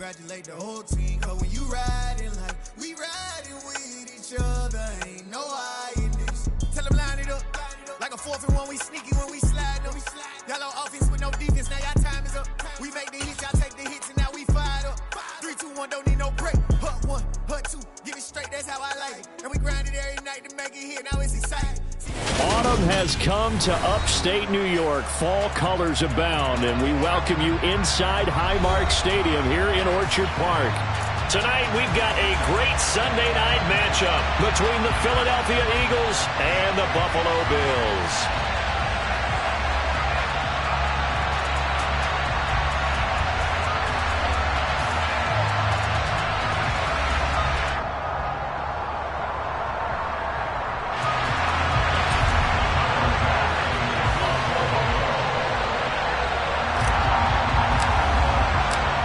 congratulate the whole team. Cause when you riding like we riding with each other, ain't no hiding this. Tell them line it up. Like a 4th and 1, we sneaky when we slide them. Y'all on offense with no defense, now y'all time is up. We make the hits, y'all take the hits, and now we fired up. 3, 2, 1, don't need no break. Hut 1, hut 2, get it straight, that's how I like it. And we grind it every night to make it hit, now it's exciting. Autumn has come to upstate New York. Fall colors abound, and we welcome you inside Highmark Stadium here in Orchard Park. Tonight, we've got a great Sunday night matchup between the Philadelphia Eagles and the Buffalo Bills.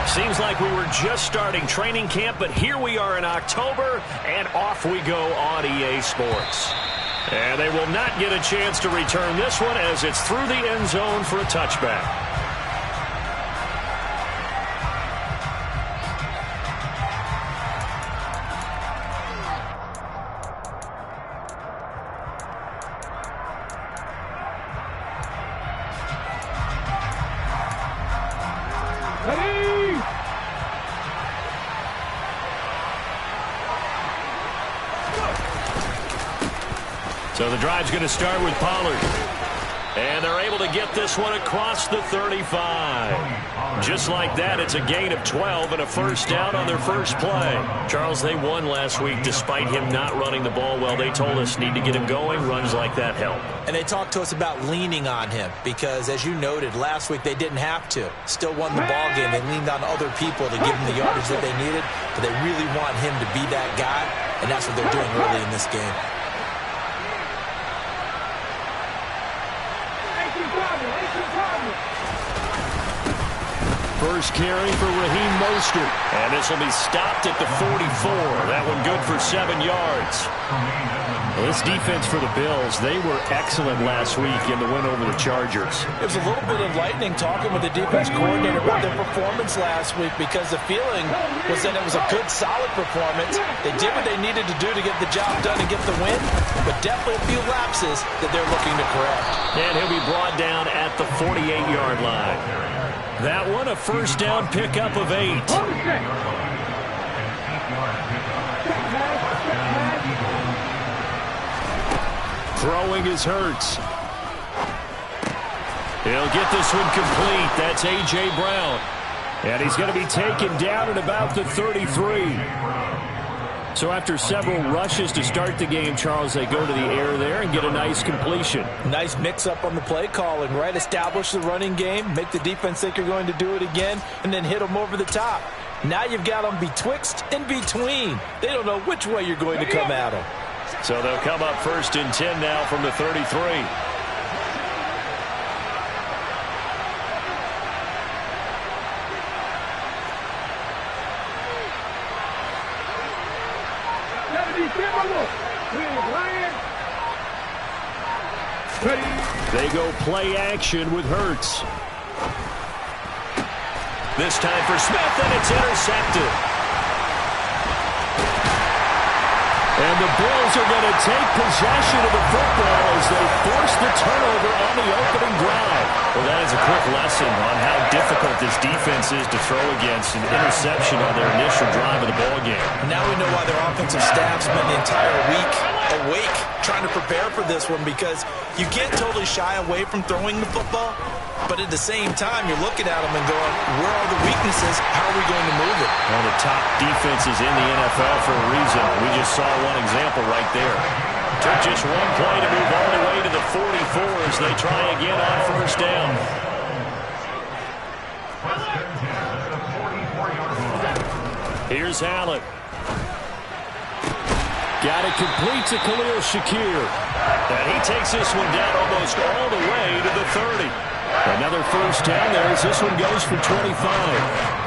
Seems like we were just starting training camp, but here we are in October, and off we go on EA Sports. And they will not get a chance to return this one as it's through the end zone for a touchback. So the drive's going to start with Pollard. And they're able to get this one across the 35. Just like that, it's a gain of 12 and a first down on their first play. Charles, they won last week despite him not running the ball well. They told us need to get him going. Runs like that help. And they talked to us about leaning on him because, as you noted, last week they didn't have to. Still won the ball game. They leaned on other people to give them the yardage that they needed. But they really want him to be that guy, and that's what they're doing early in this game. First carry for Raheem Mostert. And this will be stopped at the 44. That one good for 7 yards. Well, this defense for the Bills, they were excellent last week in the win over the Chargers. It was a little bit enlightening talking with the defense coordinator about their performance last week because the feeling was that it was a good, solid performance. They did what they needed to do to get the job done and get the win, but definitely a few lapses that they're looking to correct. And he'll be brought down at the 48-yard line. That one, a first down pickup of 8. Throwing is Hurts. He'll get this one complete. That's A.J. Brown. And he's going to be taken down at about the 33. So after several rushes to start the game, Charles, they go to the air there and get a nice completion. Nice mix-up on the play calling, right? Establish the running game, make the defense think you're going to do it again, and then hit them over the top. Now you've got them betwixt and between. They don't know which way you're going to come at them. So they'll come up first and 10 now from the 33. They go play action with Hurts. This time for Smith, and it's intercepted. And the Bills are going to take possession of the football as they force the turnover on the opening drive. Well, that is a quick lesson on how difficult this defense is to throw against an interception on their initial drive of the ballgame. Now we know why their offensive staff spent the entire week awake trying to prepare for this one, because you can't totally shy away from throwing the football, but at the same time you're looking at them and going, where are the weaknesses? How are we going to move it? One of the top defenses in the NFL for a reason. We just saw one example right there. Took just one play to move all the way to the 44 as they try again on first down. Here's Allen. Got it complete to Khalil Shakir. And he takes this one down almost all the way to the 30. Another first down there as this one goes for 25.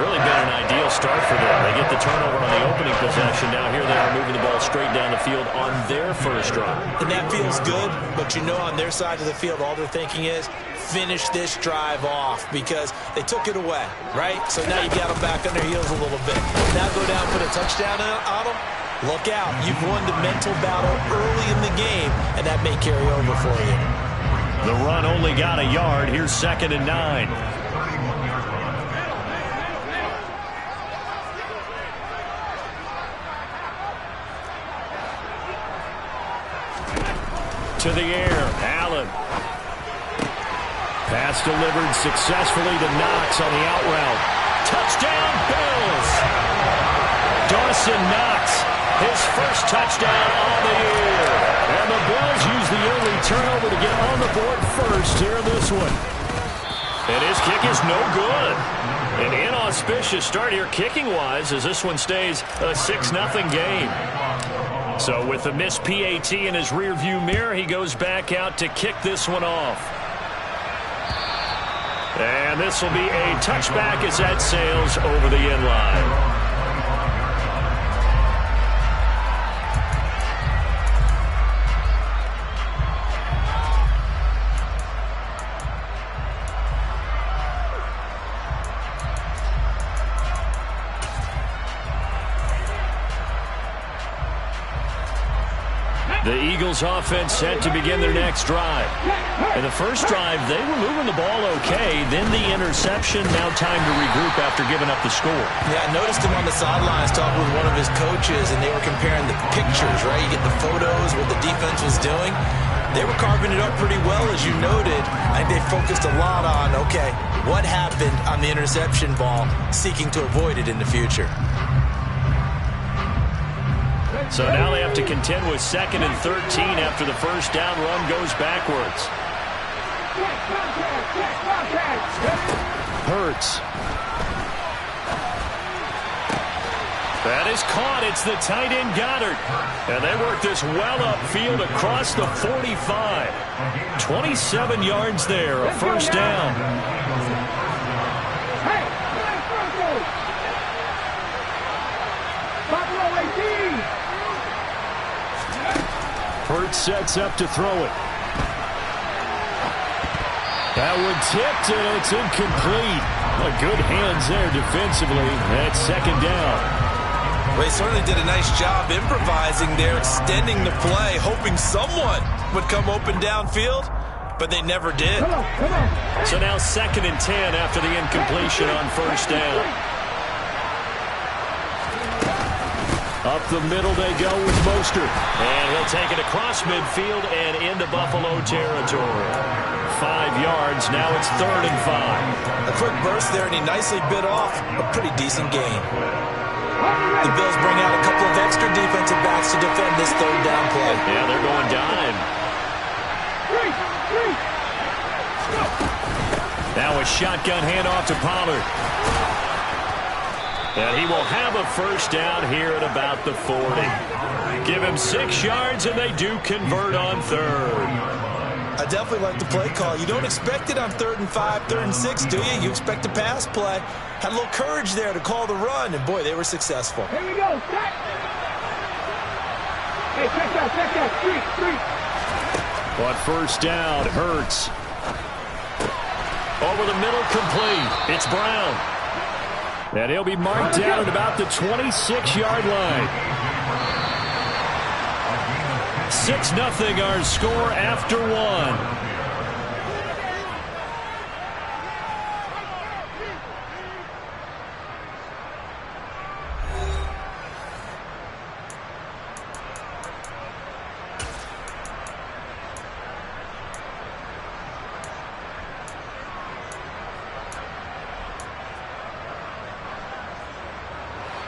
Really been an ideal start for them. They get the turnover on the opening possession. Now here they are moving the ball straight down the field on their first drive. And that feels good, but you know on their side of the field all they're thinking is finish this drive off because they took it away, right? So now you got them back on their heels a little bit. Now go down, put a touchdown on them. Look out. You've won the mental battle early in the game, and that may carry over for you. The run only got a yard. Here's 2nd and 9. To the air, Allen. Pass delivered successfully to Knox on the out route. Touchdown, Bills! Dawson Knox, his first touchdown on the year. And the Bills use the early turnover to get on the board first here in this one. And his kick is no good. An inauspicious start here kicking-wise as this one stays a 6-0 game. So with the missed PAT in his rearview mirror, he goes back out to kick this one off. And this will be a touchback as that sails over the end line. The Eagles offense set to begin their next drive. In the first drive, they were moving the ball okay. Then the interception. Now time to regroup after giving up the score. Yeah, I noticed him on the sidelines talking with one of his coaches, and they were comparing the pictures, right? You get the photos, what the defense was doing. They were carving it up pretty well, as you noted. I think they focused a lot on, okay, what happened on the interception ball, seeking to avoid it in the future. So now they have to contend with 2nd and 13 after the first down run goes backwards. Hurts. That is caught. It's the tight end Goddard. And they work this well upfield across the 45. 27 yards there, a first down. Hurts sets up to throw it. That one tipped, and it's incomplete. Good hands there defensively. That's 2nd down. Well, he certainly did a nice job improvising there, extending the play, hoping someone would come open downfield, but they never did. So now 2nd and 10 after the incompletion on first down. Up the middle they go with Mostert. And he'll take it across midfield and into Buffalo territory. 5 yards. Now it's 3rd and 5. A quick burst there, and he nicely bit off a pretty decent gain. The Bills bring out a couple of extra defensive backs to defend this 3rd down play. Yeah, they're going dime. Now a shotgun handoff to Pollard. And he will have a first down here at about the 40. Give him 6 yards, and they do convert on 3rd. I definitely like the play call. You don't expect it on 3rd and 5, 3rd and 6, do you? You expect a pass play. Had a little courage there to call the run, and boy, they were successful. Here we go. Check. Hey, check that. Street. But first down, Hurts. Over the middle, complete. It's Brown. And he'll be marked down at about the 26-yard line. 6-0 our score after 1.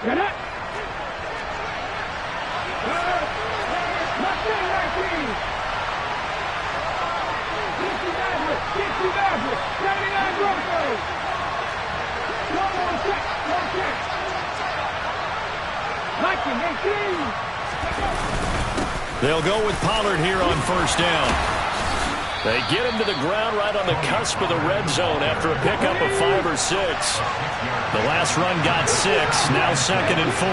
Get up. They'll go with Pollard here on first down. They get him to the ground right on the cusp of the red zone after a pickup of 5 or 6. The last run got 6, now 2nd and 4.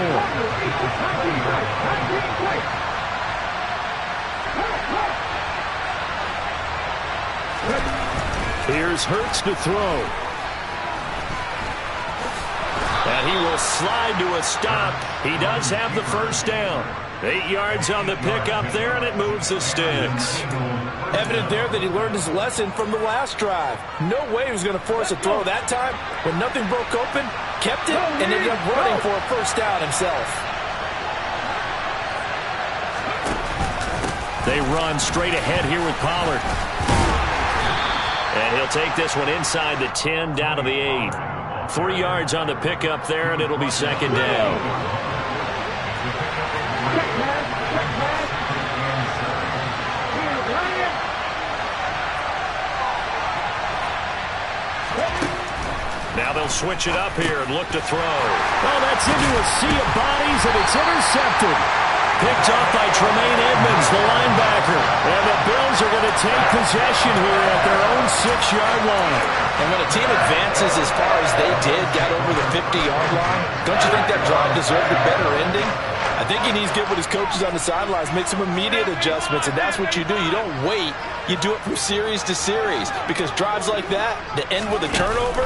Here's Hurts to throw. And he will slide to a stop. He does have the first down. 8 yards on the pickup there, and it moves the sticks. Evident there that he learned his lesson from the last drive. No way he was going to force a throw that time. When nothing broke open, kept it, and ended up running for a first down himself. They run straight ahead here with Pollard. And he'll take this one inside the 10, down to the 8. 3 yards on the pickup there, and it'll be second down. Now they'll switch it up here and look to throw. Oh, that's into a sea of bodies, and it's intercepted. Picked up by Tremaine Edmonds, the linebacker. And the Bills are going to take possession here at their own 6-yard line. And when a team advances as far as they did, got over the 50-yard line, don't you think that drive deserved a better ending? I think he needs to get with his coaches on the sidelines, make some immediate adjustments, and that's what you do. You don't wait. You do it from series to series, because drives like that, to end with a turnover,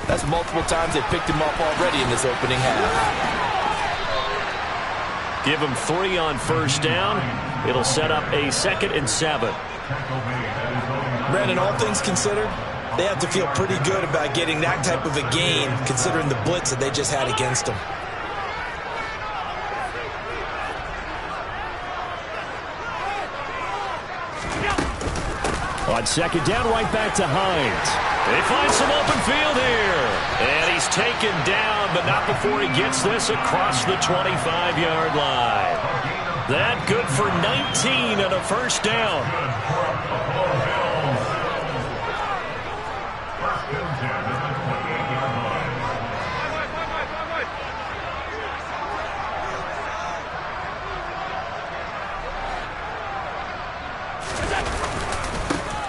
that's multiple times they picked him up already in this opening half. Give him 3 on first down. It'll set up a 2nd and 7. Brandon, all things considered, they have to feel pretty good about getting that type of a gain, considering the blitz that they just had against them. On second down, right back to Hines. They find some open field here. And he's taken down, but not before he gets this across the 25-yard line. That good for 19 and a first down.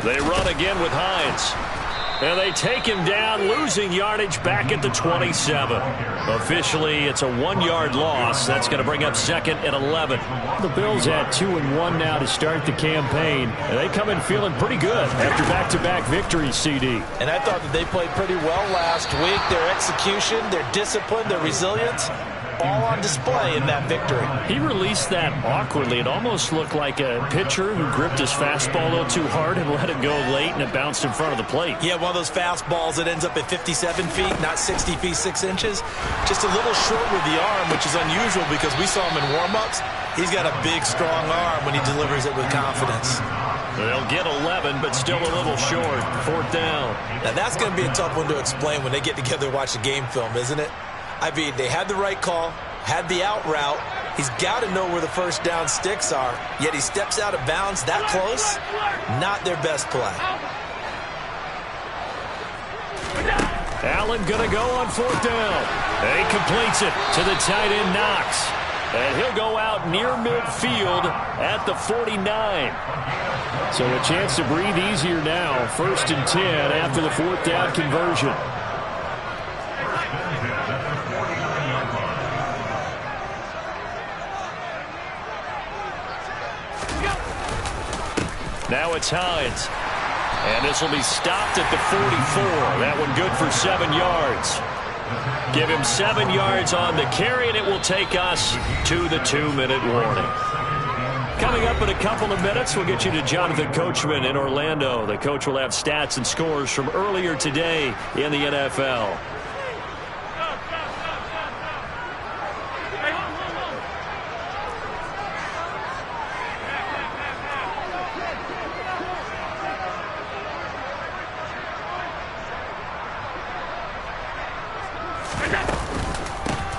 They run again with Hines. And they take him down, losing yardage back at the 27. Officially, it's a 1-yard loss. That's going to bring up 2nd and 11. The Bills had 2-1 now to start the campaign. And they come in feeling pretty good after back-to-back victories, CD. And I thought that they played pretty well last week. Their execution, their discipline, their resilience, all on display in that victory. He released that awkwardly. It almost looked like a pitcher who gripped his fastball a little too hard and let it go late, and it bounced in front of the plate. Yeah, one of those fastballs that ends up at 57 feet, not 60 feet, 6 inches. Just a little short with the arm, which is unusual because we saw him in warm-ups. He's got a big, strong arm when he delivers it with confidence. They'll get 11, but still a little short. 4th down. Now, that's going to be a tough one to explain when they get together and watch the game film, isn't it? I mean, they had the right call, had the out route. He's got to know where the first down sticks are, yet he steps out of bounds that close. Not their best play. Allen going to go on 4th down. And he completes it to the tight end, Knox. And he'll go out near midfield at the 49. So a chance to breathe easier now. 1st and 10 after the 4th down conversion. Now it's Hines. And this will be stopped at the 44. That one good for 7 yards. Give him 7 yards on the carry, and it will take us to the 2-minute warning. Coming up in a couple of minutes, we'll get you to Jonathan Coachman in Orlando. The coach will have stats and scores from earlier today in the NFL.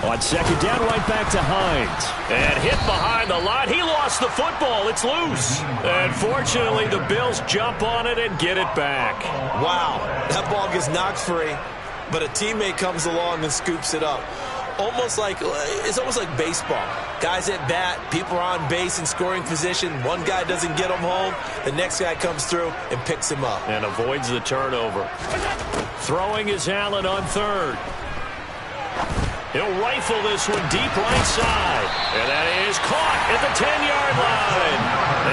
On second down, right back to Hines. And hit behind the line. He lost the football. It's loose. And fortunately, the Bills jump on it and get it back. Wow, that ball gets knocked free, but a teammate comes along and scoops it up. It's almost like baseball. Guys at bat, people are on base in scoring position. One guy doesn't get him home. The next guy comes through and picks him up. And avoids the turnover. Throwing is Allen on 3rd. He'll rifle this one deep right side. And that is caught at the 10-yard line.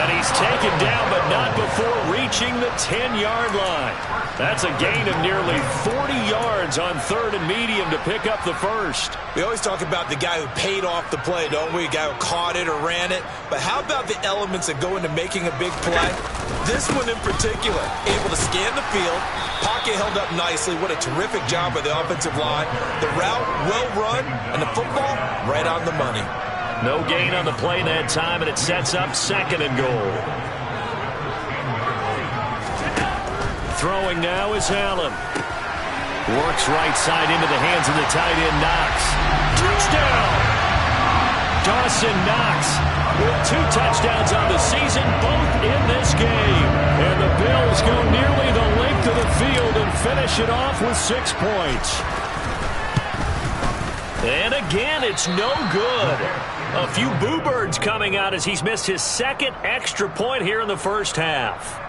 And he's taken down, but not before reaching. approaching the 10-yard line. That's a gain of nearly 40 yards on 3rd and medium to pick up the first. We always talk about the guy who paid off the play, don't we? A guy who caught it or ran it. But how about the elements that go into making a big play? This one in particular, able to scan the field, pocket held up nicely. What a terrific job by the offensive line. The route, well run, and the football, right on the money. No gain on the play that time, and it sets up 2nd and goal. Throwing now is Allen. Works right side into the hands of the tight end, Knox. Touchdown! Dawson Knox with 2 touchdowns on the season, both in this game. And the Bills go nearly the length of the field and finish it off with 6 points. And again, it's no good. A few boo birds coming out as he's missed his 2nd extra point here in the first half.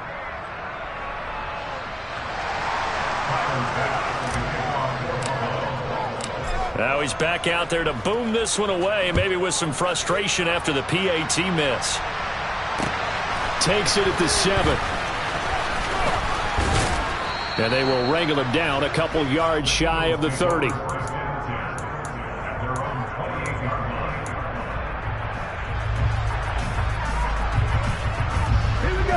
Now he's back out there to boom this one away, maybe with some frustration after the PAT miss. Takes it at the 7. And they will wrangle him down a couple yards shy of the 30.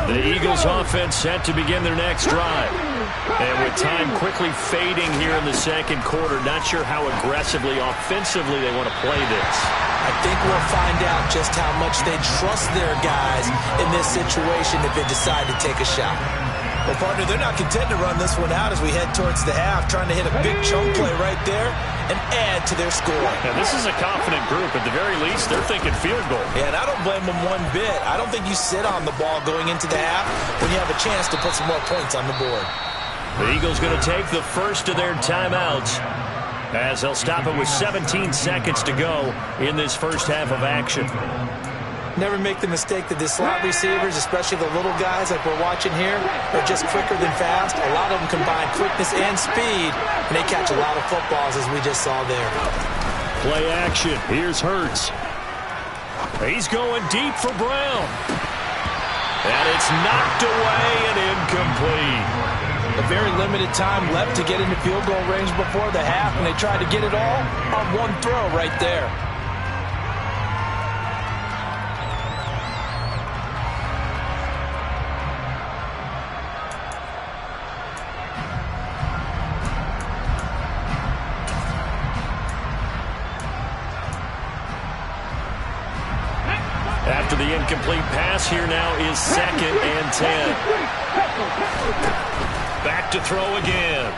The Eagles offense set to begin their next drive. And with time quickly fading here in the 2nd quarter, not sure how aggressively, offensively they want to play this. I think we'll find out just how much they trust their guys in this situation if they decide to take a shot. Well, partner, they're not content to run this one out as we head towards the half, trying to hit a big chunk play right there and add to their score. Now, this is a confident group. At the very least, they're thinking field goal. Yeah, and I don't blame them one bit. I don't think you sit on the ball going into the half when you have a chance to put some more points on the board. The Eagles going to take the first of their timeouts as they'll stop it with 17 seconds to go in this first half of action. Never make the mistake that the slot receivers, especially the little guys like we're watching here, are just quicker than fast. A lot of them combine quickness and speed, and they catch a lot of footballs, as we just saw there. Play action. Here's Hurts. He's going deep for Brown. And it's knocked away and incomplete. A very limited time left to get into field goal range before the half, and they tried to get it all on one throw right there. After the incomplete pass, here now is 2nd and 10. Back to throw again.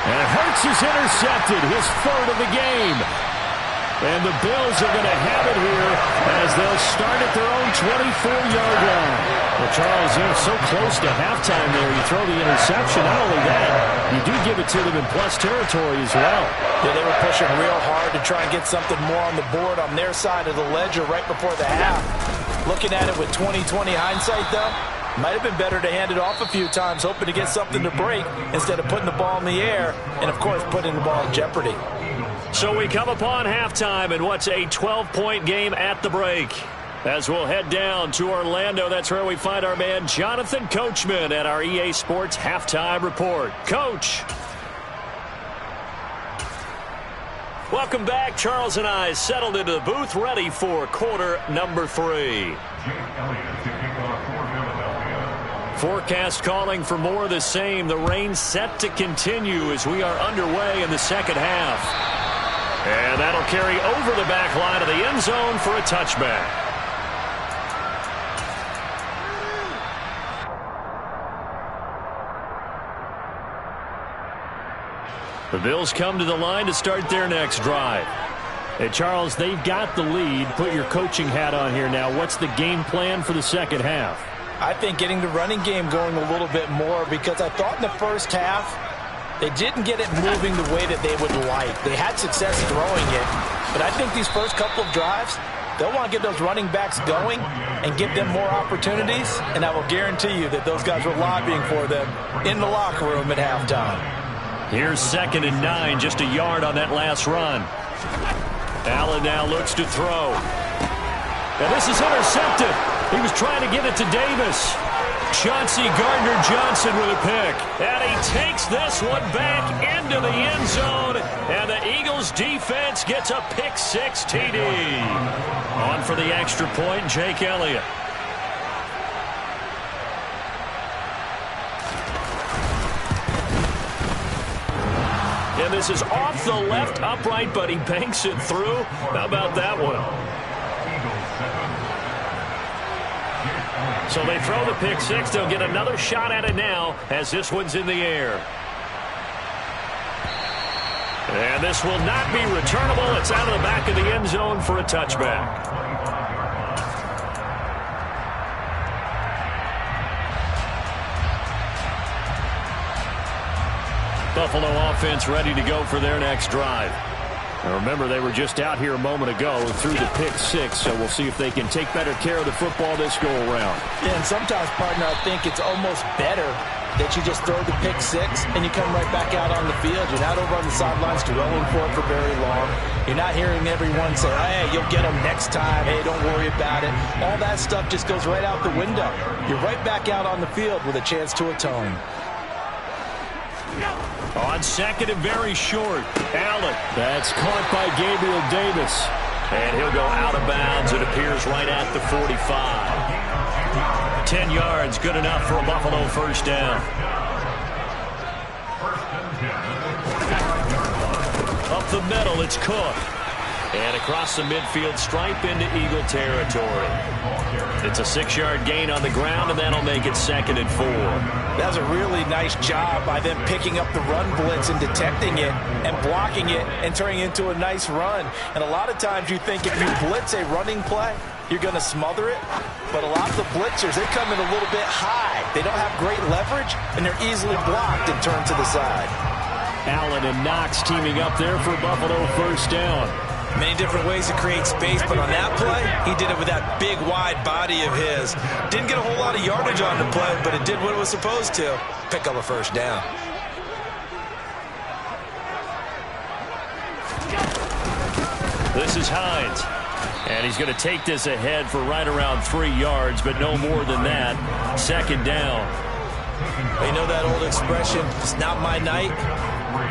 And Hurts is intercepted, his 3rd of the game. And the Bills are going to have it here as they'll start at their own 24-yard line. Well, Charles, you're so close to halftime there. You throw the interception. Not only that, you do give it to them in plus territory as well. Yeah, they were pushing real hard to try and get something more on the board on their side of the ledger right before the half. Looking at it with 20/20 hindsight, though, might have been better to hand it off a few times, hoping to get something to break instead of putting the ball in the air and, of course, putting the ball in jeopardy. So we come upon halftime in what's a 12-point game at the break. As we'll head down to Orlando, that's where we find our man Jonathan Coachman at our EA Sports Halftime Report. Coach. Welcome back. Charles and I settled into the booth, ready for quarter number 3. Forecast calling for more of the same. The rain set to continue as we are underway in the second half. And that'll carry over the back line of the end zone for a touchback. The Bills come to the line to start their next drive. Hey, Charles, they've got the lead. Put your coaching hat on here now. What's the game plan for the second half? I think getting the running game going a little bit more, because I thought in the first half they didn't get it moving the way that they would like. They had success throwing it, but I think these first couple of drives, they'll want to get those running backs going and give them more opportunities, and I will guarantee you that those guys were lobbying for them in the locker room at halftime. Here's 2nd and 9, just a yard on that last run. Allen now looks to throw. And this is intercepted. He was trying to get it to Davis. Chauncey Gardner-Johnson with a pick. And he takes this one back into the end zone. And the Eagles defense gets a pick-6 TD. On for the extra point, Jake Elliott. And this is off the left upright, but he banks it through. How about that one? So they throw the pick-6. They'll get another shot at it now as this one's in the air. And this will not be returnable. It's out of the back of the end zone for a touchback. Buffalo offense ready to go for their next drive. Now remember, they were just out here a moment ago through the pick-6, so we'll see if they can take better care of the football this go-around. Yeah, and sometimes, partner, I think it's almost better that you just throw the pick-6 and you come right back out on the field. You're not over on the sidelines dwelling for very long. You're not hearing everyone say, hey, you'll get them next time. Hey, don't worry about it. All that stuff just goes right out the window. You're right back out on the field with a chance to atone. On second and very short, Allen. That's caught by Gabriel Davis. And he'll go out of bounds. It appears right at the 45. 10 yards, good enough for a Buffalo first down. Up the middle, it's Cook. And across the midfield stripe into Eagle territory. It's a 6-yard gain on the ground, and that'll make it 2nd and 4. That was a really nice job by them picking up the run blitz and detecting it and blocking it and turning it into a nice run. And a lot of times you think if you blitz a running play, you're going to smother it. But a lot of the blitzers, they come in a little bit high. They don't have great leverage, and they're easily blocked and turned to the side. Allen and Knox teaming up there for Buffalo first down. Many different ways to create space, but on that play, he did it with that big, wide body of his. Didn't get a whole lot of yardage on the play, but it did what it was supposed to. Pick up a first down. This is Hines. And he's going to take this ahead for right around 3 yards, but no more than that. 2nd down. You know that old expression, it's not my night?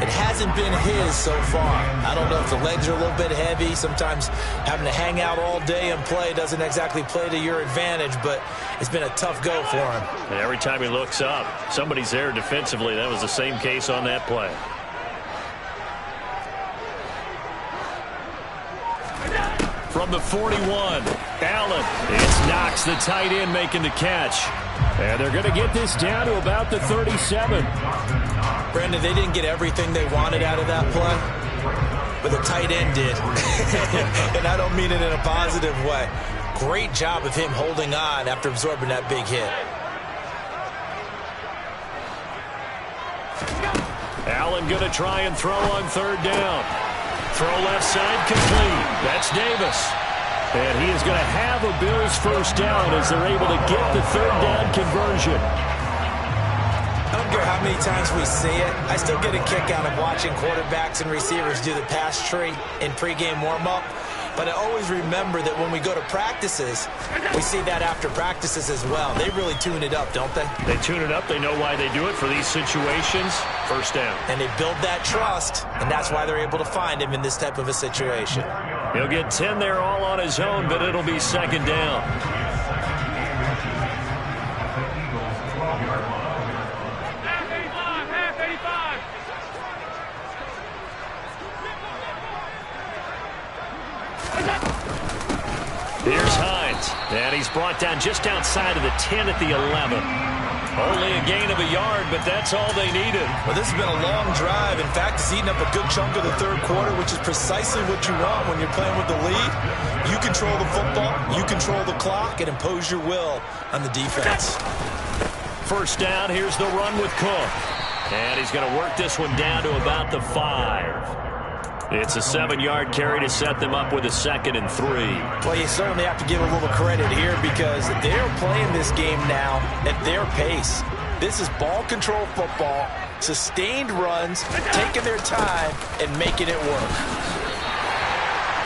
It hasn't been his so far. I don't know if the legs are a little bit heavy. Sometimes having to hang out all day and play doesn't exactly play to your advantage, but it's been a tough go for him. And every time he looks up, somebody's there defensively. That was the same case on that play. From the 41, Allen. It's Knox, the tight end, making the catch. And they're going to get this down to about the 37. Brandon, they didn't get everything they wanted out of that play, but the tight end did. And I don't mean it in a positive way. Great job of him holding on after absorbing that big hit. Allen going to try and throw on 3rd down. Throw left side complete. That's Davis. And he is going to have a Bills first down as they're able to get the 3rd down conversion. I don't care how many times we see it. I still get a kick out of watching quarterbacks and receivers do the pass tree in pregame warm-up. But I always remember that when we go to practices, we see that after practices as well. They really tune it up, don't they? They tune it up. They know why they do it for these situations. First down. And they build that trust, and that's why they're able to find him in this type of a situation. He'll get 10 there all on his own, but it'll be 2nd down. Here's Hines, and he's brought down just outside of the 10 at the 11. Only a gain of a yard, but that's all they needed. Well, this has been a long drive. In fact, it's eaten up a good chunk of the 3rd quarter, which is precisely what you want when you're playing with the lead. You control the football, you control the clock, and impose your will on the defense. First down, here's the run with Cook. And he's going to work this one down to about the 5. It's a 7-yard carry to set them up with a 2nd and 3. Well, you certainly have to give a little credit here because they're playing this game now at their pace. This is ball control football, sustained runs, taking their time, and making it work.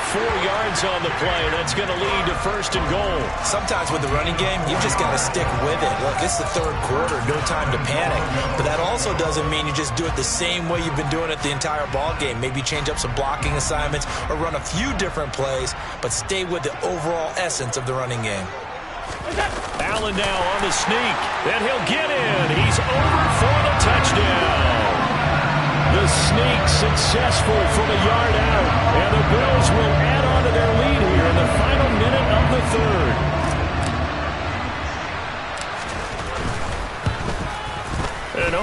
4 yards on the play. That's going to lead to 1st and goal. Sometimes with the running game, you just got to stick with it. Look, it's the 3rd quarter, no time to panic. But that also doesn't mean you just do it the same way you've been doing it the entire ball game. Maybe change up some blocking assignments or run a few different plays, but stay with the overall essence of the running game. Allen now on the sneak, and he'll get in. He's over for the touchdown. The sneak successful from a yard out, and the Bills will add on to their lead here in the final minute of the 3rd. And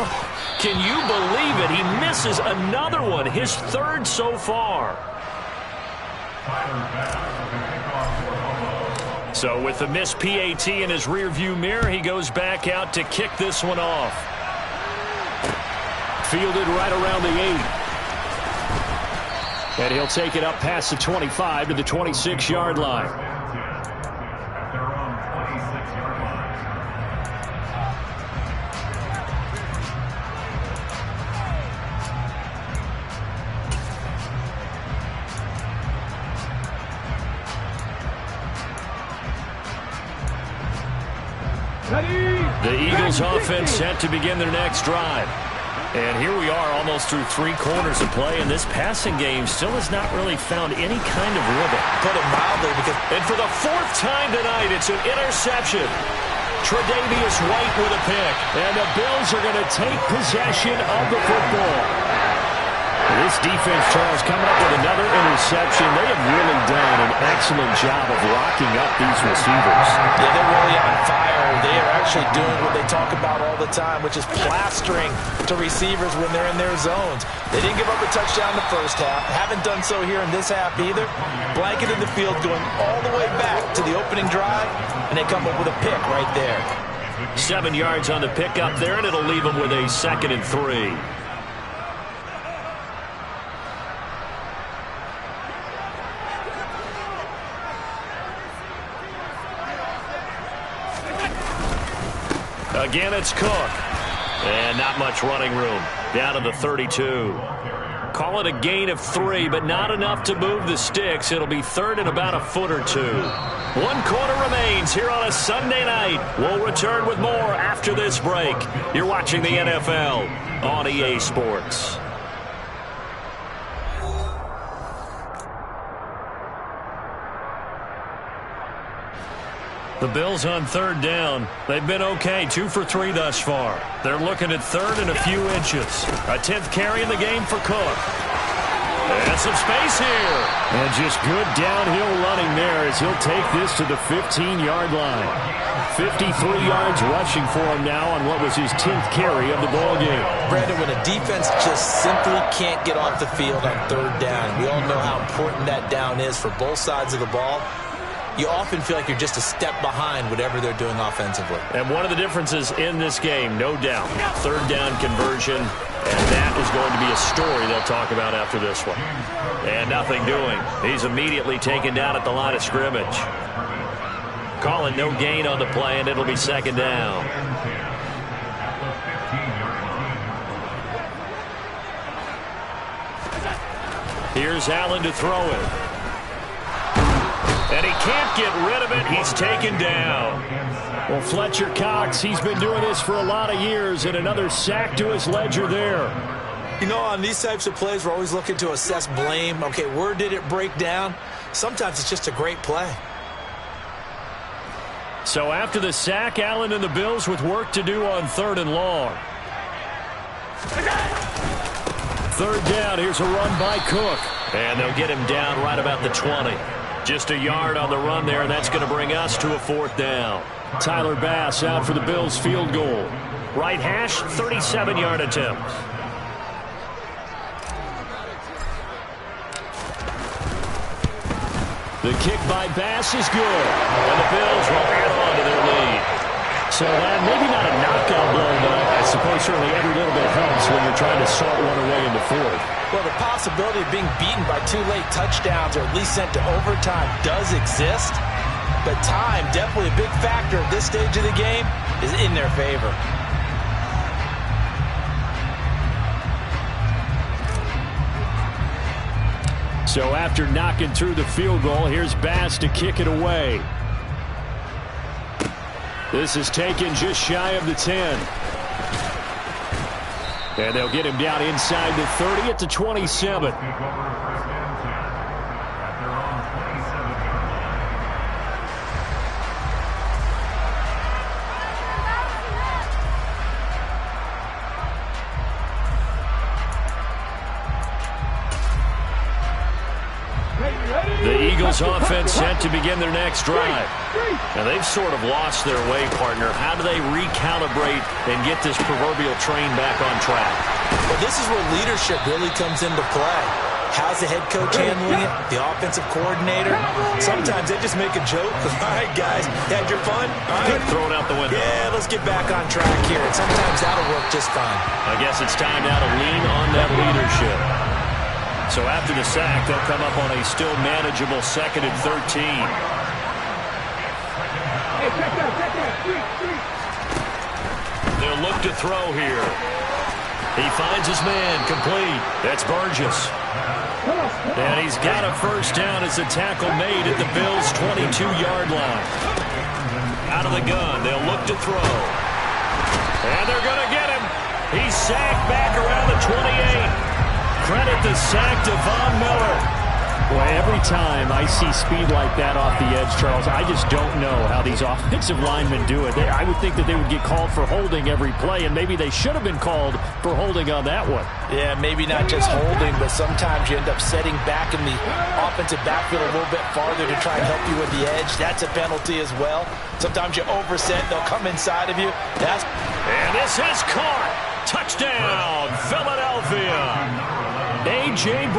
can you believe it? He misses another one, his 3rd so far. So with the missed PAT in his rearview mirror, he goes back out to kick this one off. Fielded right around the 8. And he'll take it up past the 25 to the 26-yard line. The Eagles offense set to begin their next drive. And here we are almost through 3 quarters of play, and this passing game still has not really found any kind of rhythm. Put it mildly, and for the 4th time tonight, it's an interception. Tre'Davious White with a pick, and the Bills are going to take possession of the football. This defense, Charles, coming up with another interception. They have really done an excellent job of locking up these receivers. Yeah, they're really on fire. They are actually doing what they talk about all the time, which is plastering to receivers when they're in their zones. They didn't give up a touchdown in the first half. Haven't done so here in this half either. Blanketed the field going all the way back to the opening drive, and they come up with a pick right there. 7 yards on the pick up there, and it'll leave them with a 2nd and 3. Again, it's Cook. And not much running room. Down to the 32. Call it a gain of 3, but not enough to move the sticks. It'll be 3rd and about a foot or 2. 1 quarter remains here on a Sunday night. We'll return with more after this break. You're watching the NFL on EA Sports. The Bills on 3rd down. They've been okay, 2 for 3 thus far. They're looking at 3rd and a few inches. A 10th carry in the game for Cook. And some space here. And just good downhill running there as he'll take this to the 15-yard line. 53 yards rushing for him now on what was his 10th carry of the ballgame. Brandon, when a defense just simply can't get off the field on 3rd down, we all know how important that down is for both sides of the ball. You often feel like you're just a step behind whatever they're doing offensively. And one of the differences in this game, no doubt, 3rd down conversion, and that is going to be a story they'll talk about after this one. And nothing doing. He's immediately taken down at the line of scrimmage. Calling no gain on the play, and it'll be 2nd down. Here's Allen to throw it. And he can't get rid of it. He's taken down. Well, Fletcher Cox, he's been doing this for a lot of years, and another sack to his ledger there. You know, on these types of plays, we're always looking to assess blame. Okay, where did it break down? Sometimes it's just a great play. So after the sack, Allen and the Bills with work to do on 3rd and long. 3rd down, here's a run by Cook. And they'll get him down right about the 20. Just a yard on the run there, and that's going to bring us to a 4th down. Tyler Bass out for the Bills field goal. Right hash, 37-yard attempt. The kick by Bass is good, and the Bills will add on to their lead. So, maybe not a knockout blow, but I suppose certainly every little bit helps when you're trying to salt one away into 4th. Well, the possibility of being beaten by 2 late touchdowns or at least sent to overtime does exist, but time, definitely a big factor at this stage of the game, is in their favor. So after knocking through the field goal, here's Bass to kick it away. This is taken just shy of the 10. And they'll get him down inside the 30 at the 27. The Eagles offense set to begin their next drive. Now they've sort of lost their way, partner. How do they recalibrate and get this proverbial train back on track? Well, this is where leadership really comes into play. How's the head coach handling it? The offensive coordinator? Sometimes they just make a joke. All right, guys, had your fun? All right. Throw it out the window. Yeah, let's get back on track here. And sometimes that'll work just fine. I guess it's time now to lean on that leadership. So after the sack, they'll come up on a still manageable 2nd and 13. Hey, check that. They'll look to throw here. He finds his man, complete. That's Burgess. And he's got a first down as the tackle made at the Bills' 22-yard line. Out of the gun, they'll look to throw. And they're going to get him. He's sacked back around the 28. Credit the sack to Von Miller. Boy, every time I see speed like that off the edge, Charles, I just don't know how these offensive linemen do it. I would think that they would get called for holding every play, and maybe they should have been called for holding on that one. Yeah, maybe not just holding, but sometimes you end up setting back in the offensive backfield a little bit farther to try and help you with the edge. That's a penalty as well. Sometimes you overset, they'll come inside of you. And this is caught. Touchdown, Philadelphia. A.J.